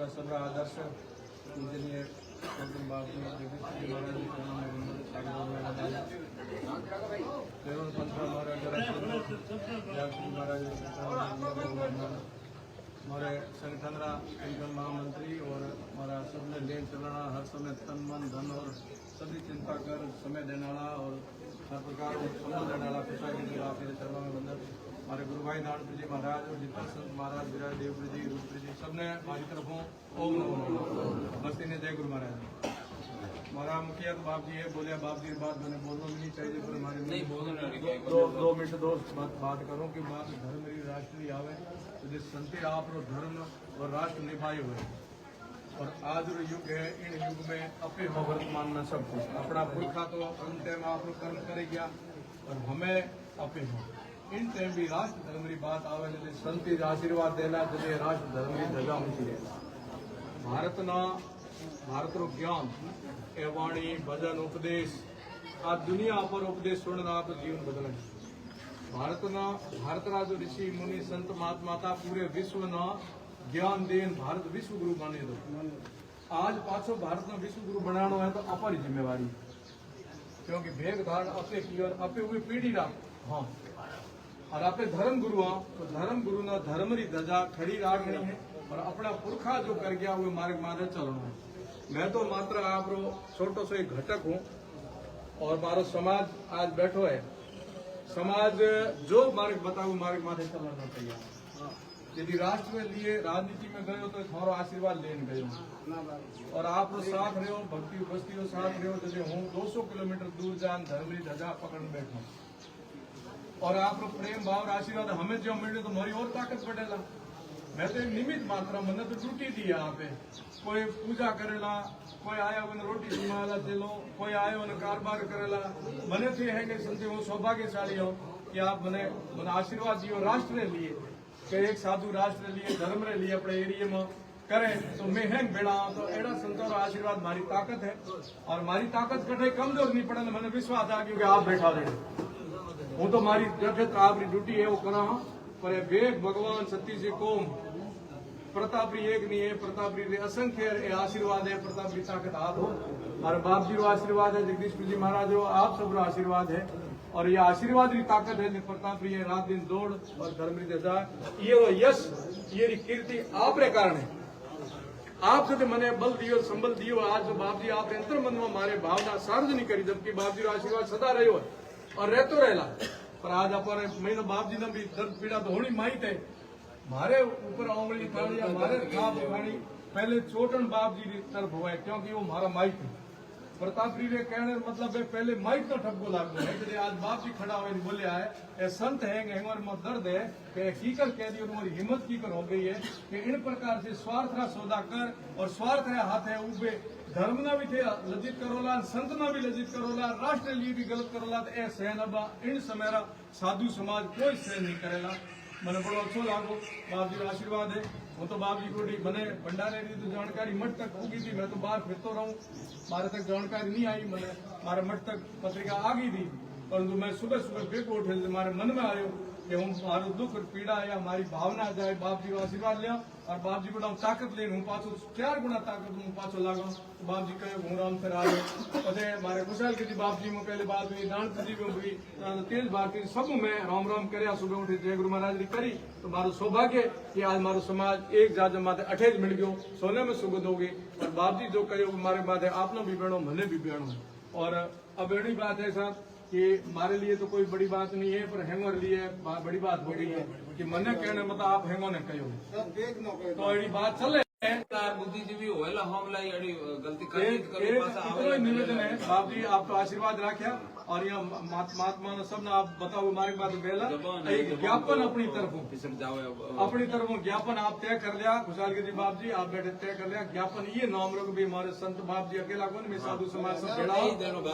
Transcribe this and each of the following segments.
हमारा सबरा आदर्श पूजनीय महाराज हमारे संगठन महामंत्री और हमारा सबने लेन चलाना हर समय तन मन धन और सभी चिंता कर समय देने वाला और हर प्रकार समय देने वाला खुशा की आपके चरणों में बंधन हमारे गुरु भाई नानपुर जी महाराज और जितना संत महाराज विराज देवपुर जी रूपपुर जी सबने हमारी तरफों ओम नमो बस्ती ने जय गुरु महाराज। हमारा मुखिया तो बाप जी है बोले बाप जी बात मैंने बोलना भी नहीं चाहिए पर हमारे नहीं दो मिनट दो बात करूं कि बात धर्म राष्ट्रीय आवे तो जिस संति आप धर्म और राष्ट्र निभाए हुए और आज जो युग है इन युग में अपे हो वर्तमान में सब कुछ अपना पुरखा तो उन टाइम आप कर्म करे गया और हमें अपे हो इन टाइम भी राष्ट्र धर्म की बात आवे जैसे संति आशीर्वाद देना जैसे राष्ट्र धर्म की ध्वजा ऊंची रहेगा भारत रो ज्ञान ए वाणी भजन उपदेश आ दुनिया पर उपदेश सुनना आप जीवन बदले भारत जो ऋषि मुनि संत महात्मा था पूरे विश्व न ज्ञान देन भारत विश्व गुरु माने दो आज पाछो भारत में विश्व गुरु बनाना है तो अपर जिम्मेवारी क्योंकि भेद धारण अपे की और अपे हुई पीढ़ी राख हाँ और आपे धर्म गुरु हाँ तो धर्म गुरु न धर्म री ध्वजा खड़ी राखनी है और अपना पुरखा जो कर गया वो मार्ग मारे चलना है। मैं तो मात्र आप छोटो सो एक घटक हूँ और मारो समाज आज बैठो है समाज जो मार्ग बताओ मार्ग माथे चलना चाहिए यदि राष्ट्र में लिए राजनीति में गए तो थोड़ा आशीर्वाद लेने गए और आप साथ रहे हो भक्ति उपस्थित हो साथ रहे हो जैसे हूँ 200 किलोमीटर दूर जान धर्म की ध्वजा पकड़ बैठा और आप प्रेम भाव आशीर्वाद हमें जो मिले तो हमारी और ताकत बढ़ेगा। मैं तो निमित्त मात्रा मैंने तो ड्यूटी दी यहाँ पे कोई पूजा करेला कोई आया उन्हें रोटी सुनाला चलो कोई आया उन्हें कारोबार करेला मने तो है कि संत वो सौभाग्यशाली हो कि आप मैंने आशीर्वाद दियो राष्ट्र के लिए कि एक साधु राष्ट्र लिए धर्म के लिए अपने एरिया में करे तो मैं हैंग बेड़ा तो एड़ा संतों का आशीर्वाद मारी ताकत है और मारी ताकत कटे कमजोर नहीं पड़े मैंने विश्वास आ क्योंकि आप बैठा रहे हूँ तो मारी आपकी ड्यूटी है वो करा पर वेग भगवान सती से कोम प्रतापरी एक नहीं है प्रतापरी असंख्य आशीर्वाद है प्रतापरी ताकत आप हो और बाप जी रो आशीर्वाद है जगदीशपुर जी महाराज रो आप सब रो आशीर्वाद है और ये आशीर्वाद की ताकत है प्रतापरी है रात दिन दौड़ और धर्म रीजा ये यश ये कीर्ति आप रे कारण है आप से मने बल दियो संबल दियो आज जो बाप जी आप अंतर मन में मारे भावना सार्वजनिक करी जबकि बाप जी रो आशीर्वाद सदा रहो है और रहतो रहेला पर आज अपने मैंने बाप जी ने भी दर्द पीड़ा तो होनी माहित है मारे ऊपर आंगली खानी या मारे खाप खानी पहले चोटन बाप जी की तरफ हुआ है क्योंकि वो हमारा माइक है प्रतापरी रे कहने मतलब है पहले माइक तो ठपको लागू है कि आज बाप जी खड़ा हुए बोले आए ए संत है हेंगर में दर्द है कि कीकर कह दी तुम्हारी हिम्मत कीकर हो गई है कि इन प्रकार से स्वार्थ का सौदा कर और स्वार्थ है हाथ है उबे धर्म ना भी थे लज्जित करोला संत ना भी लज्जित करोला राष्ट्र लिए भी गलत करोला तो ए सहन अबा इन समय साधु समाज कोई सहन नहीं करेला मैंने बड़ो अच्छो लागो बाप जी आशीर्वाद है वो तो बाप जी को मैंने भंडारे की तो जानकारी मठ तक होगी थी मैं तो बाहर फिरतो रहूं मारे तक जानकारी नहीं आई मैंने मारे मठ तक पत्रिका आ गई थी परंतु मैं सुबह सुबह बेको उठे मारे मन में आयो कि हूँ मारो दुख पीड़ा या हमारी भावना जाए बाप जी को आशीर्वाद लिया और बाप जी को ताकत लेन हूँ पाछो 4 गुना ताकत हूँ पाछो लागो तो बाप जी कहे हूँ राम फिर आयो पछे मारे खुशहाल की बाप जी में पहले बात हुई नानपुर जी में हुई तेज भारती सब में राम राम करया सुबह उठी जय गुरु महाराज की करी तो मारो सौभाग्य कि आज मारो समाज एक जात माथे अठेज मिल गयो सोने में सुगंध होगी और बाप जी जो कहो मारे माथे आपनो भी बेणो मने भी बेणो और अब बड़ी बात है साहब कि हमारे लिए तो कोई बड़ी बात नहीं है पर हेंगर लिए बड़ी बात हो गई है कि मने कहने मतलब आप हेंगो ने कहो तो एडी बात चले बुद्धिजीवी होएला हमला एडी गलती निवेदन है बाप जी आप तो आशीर्वाद रखा और यहाँ महात्मा ने सब आप बताओ हमारी बात बेला एक ज्ञापन अपनी तरफों ज्ञापन आप तय कर लिया खुशहाल जी बाप जी आप बैठे तय कर लिया ज्ञापन ये नाम रख भी हमारे संत बाप जी अकेला कौन में साधु समाज सब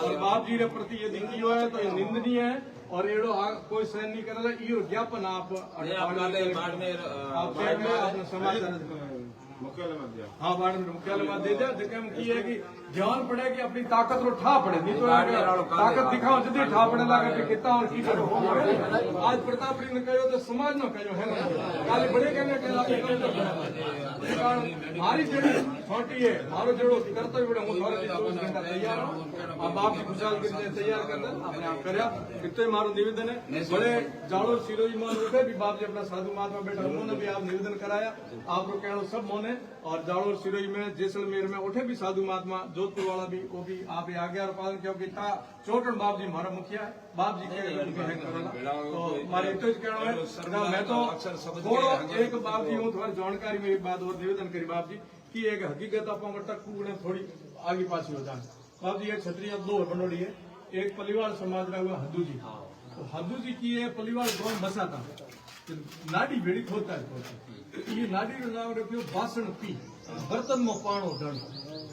और बाप जी के प्रति यदि किया है तो ये निंदनीय है और एड़ो कोई सहन नहीं करेगा ये ज्ञापन आप समाज हाँ मुख्यालय में दे दिया जगह की है कि ध्यान पड़े कि अपनी ताकत रो ठा पड़े नहीं तो ताकत दिखाओ जल्दी ठा पड़े लगा कि कितना और की करो आज प्रतापरी ने कहो तो समाज न कहो है ना काले बड़े कहने कारण मारी जड़ी छोटी है मारो जड़ो करते बड़े हूं थोड़े 24 घंटा तैयार हूं अब आप खुशाल करने तैयार करना अपने आप करया कितने मारो निवेदन है बड़े जाड़ो सिरोई मान उठे भी बाप जी अपना साधु महात्मा बैठा उन्होंने भी आप निवेदन कराया आप लोग कहना सब मोने और जाड़ो सिरोई में जैसलमेर में उठे भी साधु महात्मा जोधपुर वाला भी वो भी आप आज्ञा और पालन क्योंकि था चोटन बाप जी हमारा मुखिया है बाप जी के तो हमारे इतना कहना है मैं तो थोड़ा एक बाप जी हूँ थोड़ी जानकारी में एक बात और निवेदन करी बाप जी की एक हकीकत आप थोड़ी आगे पास हो जाए बाप जी एक क्षत्रिय दो बनोड़ी है एक परिवार समाज का हुआ हद्दू जी तो हद्दू जी की है परिवार गांव बसा था नाडी भेड़ी खोता है ये नाडी का नाम रखियो बासण पी बर्तन में पाणो ढण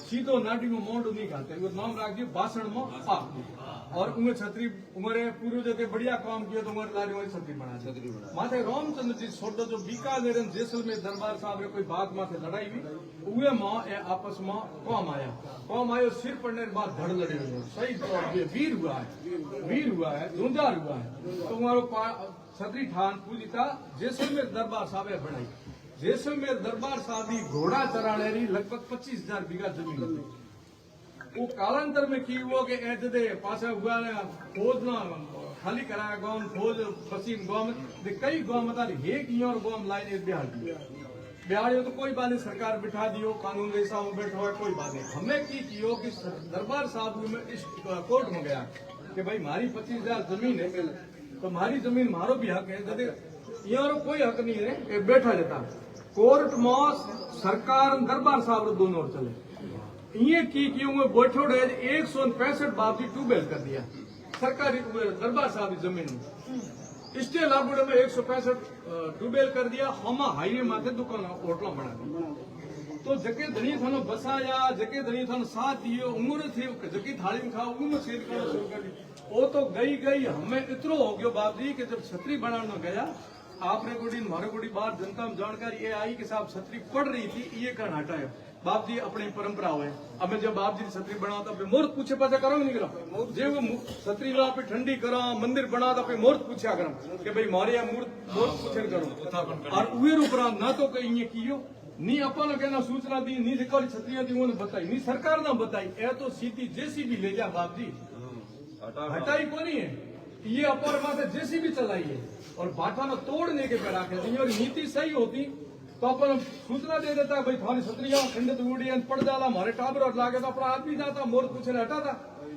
सीधो नाडी में मोंड नहीं खाते वो नाम रख दियो बासण में पा और उन्हें छतरी उमरे पूर्वज के बढ़िया काम किया तो उमर लारी वही छतरी बना माथे रामचंद्र जी छोड़ जो बीकानेर जैसलमेर दरबार साहब रे कोई बात माथे लड़ाई हुई उहे मां ए आपस में कौम आयो सिर पड़ने के बाद धड़ लड़े हुए सही वीर हुआ है जोंजार हुआ है तो हमारो छतरी ठान पूजिता जैसलमेर दरबार साहब बनाई जैसलमेर दरबार साहब की घोड़ा चराने री लगभग 25,000 बीघा जमीन होती वो कालांतर में की वो के ऐसे पासा हुआ ने फौज ना खाली कराया गांव फौज पसीन गांव में कई गांव में एक और गांव लाइन एक बिहार तो कोई बात नहीं सरकार बिठा दियो कानून जैसा में बैठो है कोई बात नहीं हमें की कियो कि दरबार साहब में इस कोर्ट में गया कि भाई मारी 25,000 जमीन है तो मारी जमीन मारो भी हक है जदे यहाँ कोई हक नहीं है बैठा जाता कोर्ट में सरकार दरबार साहब दोनों ओर चले ये की बैठो 165 बाप जी ट्यूबवेल कर दिया सरकारी दरबार साहब की जमीन में इसके लागू में 165 ट्यूबवेल कर दिया हमा हाईवे माथे दुकान होटल बना दी तो जके धनी थानो बसाया जके धनी थानो साथ दियो उम्र थी जकी थाली में खाओ उम्र सेल करना शुरू कर दी वो तो गई हमें इतना हो गयो बाप जी कि जब छतरी बनाने गया आपने कोड़ी मारे कोड़ी बार जनता में जानकारी ये आई कि साहब छतरी पड़ रही थी ये कारण हटाया बाप जी अपनी परंपरा हुए अब जब बाप जी छतरी बनाता पे मुहूर्त पूछे पाछा करो नहीं करो जे वो छतरी ला पे ठंडी करा मंदिर बनाता पे मुहूर्त पूछा करो कि भाई मारे मुहूर्त पूछे करो और उयर उपरांत ना तो कहीं ये कियो नी अपन कहना सूचना दी नी जिकारी छतरियां थी उन्होंने बताई नी सरकार ना बताई ए तो सीधी जेसीबी ले जा बाप जी हटाई को नहीं है ये अपर माथे जेसीबी चलाई है और बाटा न तोड़ने के पे राखे और नीति सही होती तो अपन सूचना दे देता भाई थारी छतरिया खंडित उड़ी पड़ जाला हमारे टाबर और लागे तो अपना आदमी जाता मोर पूछे हटाता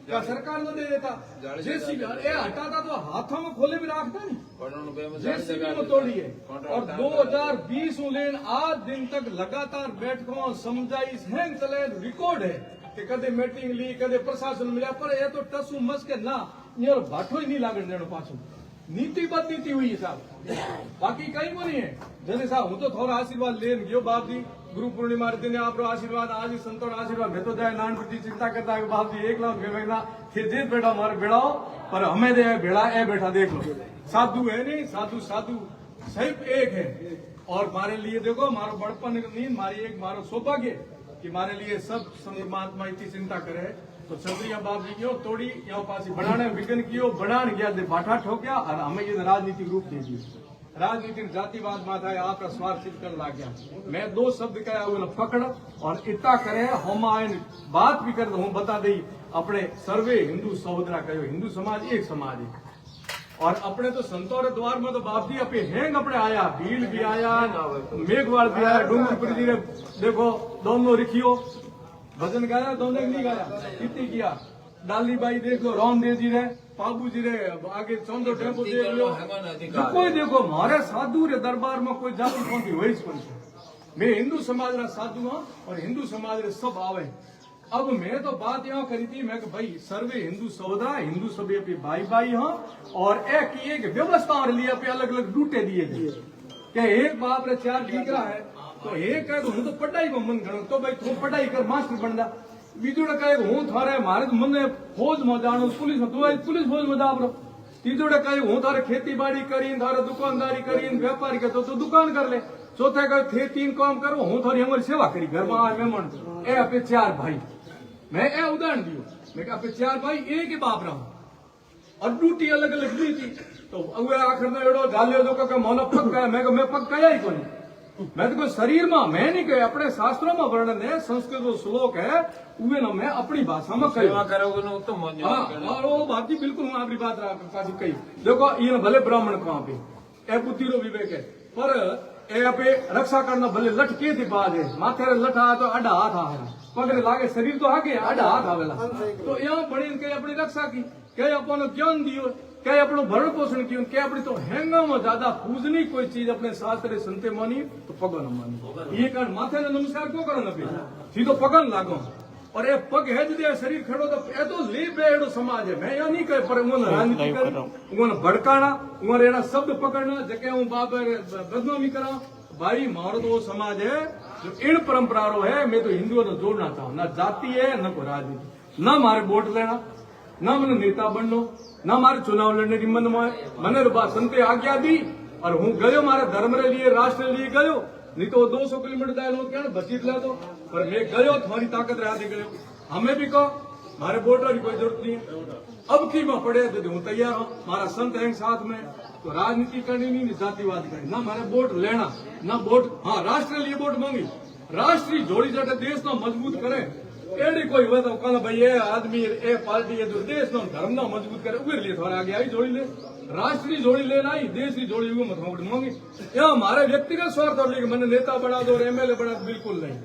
क्या सरकार न दे देता जेसीबी ए हटाता तो हाथों में खोले भी रखता नहीं जेसीबी में तोड़िए और 2020 में लेन आज दिन तक लगातार बैठकों समझाई हैंग चले रिकॉर्ड है कि कदे मीटिंग ली कदे प्रशासन मिला पर ये तो टसू मस के ना ये भाठो ही नहीं लागण देनो पाछो नीतिबद्ध नीति हुई है साहब बाकी कहीं को नहीं है जैसे साहब हूं तो थोड़ा आशीर्वाद लेन गयो बाप जी गुरु पूर्णिमा दिन आप आशीर्वाद आज ही संतों आशीर्वाद मैं तो जाए नानपुर चिंता करता है बाप जी 1 लाख भेजना फिर जेत बेटा मारे बेड़ाओ पर हमें दे बेड़ा ए बैठा देख लो साधु है नहीं साधु सिर्फ एक है और हमारे लिए देखो मारो बड़पन नहीं मारो सौभाग्य कि हमारे लिए सब परमात्मा इतनी चिंता करे तो छतरिया बाप जी क्यों तोड़ी यहाँ पास बनाने विघन कियो बनान गया बाठा ठोकिया और हमें ये राजनीतिक रूप दे दिया राजनीतिक जातिवाद माथा है आपका स्वार्थ सिद्ध कर ला गया मैं 2 शब्द कहा उन्हें पकड़ और इतना करे हम बात भी कर हूँ बता दी अपने सर्वे हिंदू सहोदरा कहो हिंदू समाज एक समाज है और अपने तो संतों द्वार में तो बाप जी अपने हैंग अपने आया भील भी आया मेघवाल भी आया डूंगरपुर जी ने देखो दोनों रिखियो भजन गाया दोनों नहीं गाया कितनी किया डाली बाई देख लो रामदेव जी ने बाबू जी ने आगे चौंदो टेम्पो देख लो कोई देखो हमारे साधु रे दरबार में कोई जाति कौन थी वही मैं हिंदू समाज रा साधु हाँ और हिंदू समाज रे सब आवे अब मैं तो बात यहाँ करी थी मैं भाई सर्वे हिंदू सहोदरा हिंदू सभी पे भाई हाँ और एक किए व्यवस्था लिए पे अलग अलग डूटे दिए गए क्या एक बाप रे 4 दीकरा है तो एक है तो हूँ तो पढ़ाई में मन गणो तो भाई तू पढ़ाई कर मास्टर बन जा बीजो कहे हूँ थारे मारे तो मन फौज में जानो पुलिस में पुलिस फौज में जाबरो तीजो कहे हूँ थारे खेती बाड़ी करी थारे दुकानदारी करी व्यापारी कर तो दुकान कर ले चौथे कहे थे 3 काम करो हूँ थोड़ी हमारी सेवा करी घर में आए मेहमान ए अपने 4 भाई मैं ए उदाहरण दियो मैं अपने 4 भाई एक ही बाप रहा और ड्यूटी अलग अलग दी थी तो अगर आखिर में एड़ो झालियो जो मोनो पक गया मैं पक गया ही कोनी मैं तो कोई शरीर में मैं नहीं कहे, अपने शास्त्रों में वर्णन है, संस्कृत जो श्लोक है उवे ना मैं अपनी भाषा में सेवा कही। करोगे ना उत्तम हो जाएगा। और वो बात जी बिल्कुल मैं आपकी बात पासी कही। देखो ये भले ब्राह्मण कहाँ पे ए बुद्धि रो विवेक है, पर ए पे रक्षा करना भले लठ के थी बाज है, माथे रे लठ आ तो अड्डा हाथ आ पगड़े लागे, शरीर तो आगे अड्डा हाथ आवेला। तो यहाँ बड़ी कई अपनी रक्षा की, कई अपन ज्ञान दियो, कई अपनो भरण पोषण कियो, कई अपनी तो हैंगा में ज्यादा पूजनी कोई चीज अपने शास्त्र संते मानी तो पगन मानी। ये कारण माथे ने नमस्कार क्यों करो न सीधो पगन लागो। और ये पग है जदे शरीर खड़ो तो ए तो ले बेड़ो समाज है, मैं यो नहीं कहे, पर उन राजनीति कर उन भड़काना उन एड़ा शब्द पकड़ना जके हूं बाप बदनामी करा। भाई मारो तो वो समाज है जो इन परंपराओं है। मैं तो हिंदुओं को जोड़ना चाहूं, ना जाति है न कोई राजनीति, न मारे वोट लेना, न मैंने नेता बनना, न मारे चुनाव लड़ने की मन में मने संते आज्ञा दी और हूं गयो मारे धर्म रे लिए राष्ट्र लिए गयो। नहीं तो 200 किलोमीटर दायल हो क्या बचीत ले दो, पर मैं गयो तुम्हारी ताकत रहा दे गयो। हमें भी कहो मारे वोटर की कोई जरूरत नहीं है, अब की मैं पड़े तो हूं तैयार हूं, मारा संत है साथ में। तो राजनीति करनी नहीं, जातिवाद करनी, ना मारे वोट लेना ना वोट, हाँ राष्ट्र लिए वोट मांगी, राष्ट्रीय जोड़ी जटे देश ना मजबूत करे। एड़ी कोई हुए तो कहना भाई ये आदमी ए पार्टी है जो देश ना धर्म ना मजबूत करे, उगे लिए थोड़ा आगे आई जोड़ी ले, राष्ट्रीय जोड़ी लेना ही देश की जोड़ी हुई मत मांगी। यहाँ हमारे व्यक्तिगत स्वार्थ और लेके मैंने नेता बना दो और एमएलए बना दो, बिल्कुल नहीं।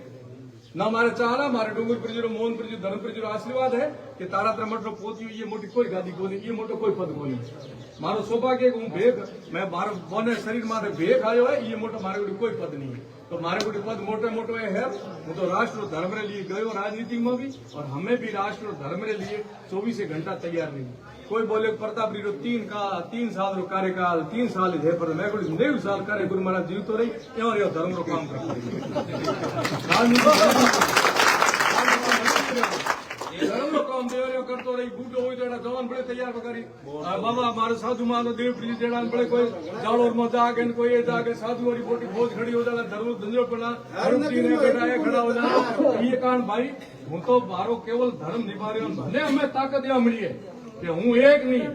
ना हमारे चाहना हमारे डूंगरपुर जी मोहनपुर जी धर्मपुर जी आशीर्वाद है कि तारा तरमठ पोती ये मोटी कोई गादी को नहीं, ये मोटो कोई पद को नहीं। मारो सौभाग्य हूँ भेग मैं मारो बोने शरीर मारे भेग आयो है, ये मोटो मारे कोई पद नहीं है। तो मारे को पद मोटे मोटो है, वो तो राष्ट्र और धर्म रे लिए गयो राजनीति में भी, और हमें भी राष्ट्र और धर्म रे लिए 24 घंटा तैयार नहीं। कोई बोले प्रताप रो 3 साल रो कार्यकाल 3 साल है, पर मैं कोई 9 साल करे गुरु महाराज जीव तो रही यो धर्म रो काम कर धर्म रो काम देवरियो करतो रही। बूढ़ो हो जेड़ा जवान बड़े तैयार करी बाबा मारे साधु मानो देव प्रिय जेड़ा बड़े कोई जाड़ोर में जागे कोई ये जाके साधु वाली बोटी भोज खड़ी हो जाला, धर्म धंधो पड़ा धर्म ने बेटा है खड़ा हो जाना। ये कारण भाई हूं तो मारो केवल धर्म निभा रहे हो, भले हमें ताकत यहाँ मिली है कि हूं एक नहीं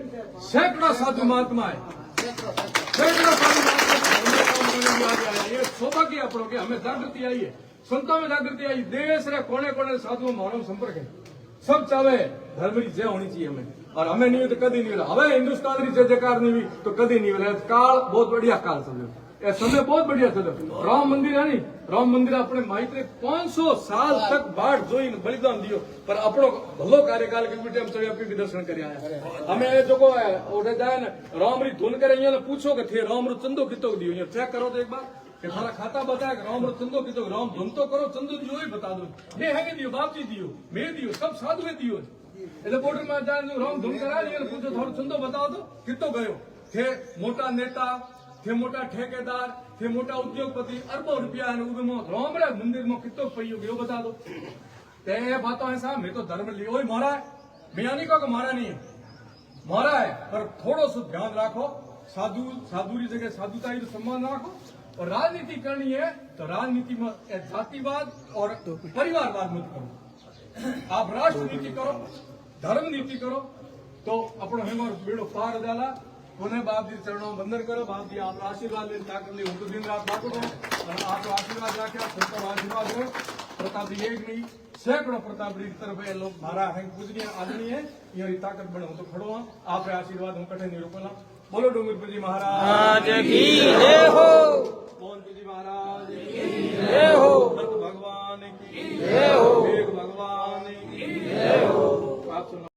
सैकड़ा साधु महात्मा है, सैकड़ा साधु महात्मा। ये सौभाग्य अपनों के हमें जागृति आई है, संतों में जागृति आई, देश रे कोने कोने साधुओं हमारा संपर्क है। सब चाहे धर्म की जय होनी चाहिए हमें, और हमें नहीं हुई तो कभी नहीं मिला। हमें हिंदुस्तान की जय जयकार नहीं हुई तो कभी नहीं मिला। काल बहुत बढ़िया काल समझो, ये समय बहुत बढ़िया चलो। राम मंदिर है नहीं, राम मंदिर अपने माइत्रे 500 साल तक बाट जोई बलिदान दियो, पर अपनो भलो कार्यकाल के बेटे हम सभी आपके दर्शन कर आया। हमें जो को उठे जाए ना राम री धुन करे पूछो कि थे राम रो चंदो कितो दियो, चेक करो तो एक बार कि थारा खाता बताया राम रो चंदो कितो, राम धुन तो करो चंदो दियो ही बता दो। ये है दियो बाप जी दियो मैं दियो सब साधु दियो। એટલે બોર્ડર માં જાણ રામ ધૂન કરાવી અને પૂછો થોડો ચંદો બતાવો તો કિતો ગયો કે મોટા નેતા કે મોટા ઠેકેદાર કે મોટા ઉદ્યોગપતિ અરબો રૂપિયા અને ઉબેમાં રામ રે મંદિરમાં કિતો પૈયો ગયો બતા દો। તે બાતો ऐसा मैं तो धर्म लियो ही मारा है, मैं नहीं कहो कि मारा नहीं है, मारा है, पर थोड़ो सो ध्यान रखो, साधु की जगह साधुता ही सम्मान रखो। और राजनीति करनी है तो राजनीति में जातिवाद और परिवारवाद मत करो, आप राष्ट्र नीति करो, धर्म नीति करो, तो अपनो हेमर बेड़ो पार जाला। उन्हें बाप जी चरणों में वंदन करो, बाप जी आप आशीर्वाद ले ताकत ले उनको दिन रात बात करो और आप आशीर्वाद रखे, सबका आशीर्वाद हो। प्रताप जी एक नहीं सैकड़ों प्रताप जी की तरफ लोग मारा है पूजनीय आदमी है, ये ताकत बनो तो खड़ो हाँ आप आशीर्वाद हम कठे नहीं रोकला। बोलो डूंगरपुर जी महाराज की जय हो, मोहनपुर जी महाराज की जय हो।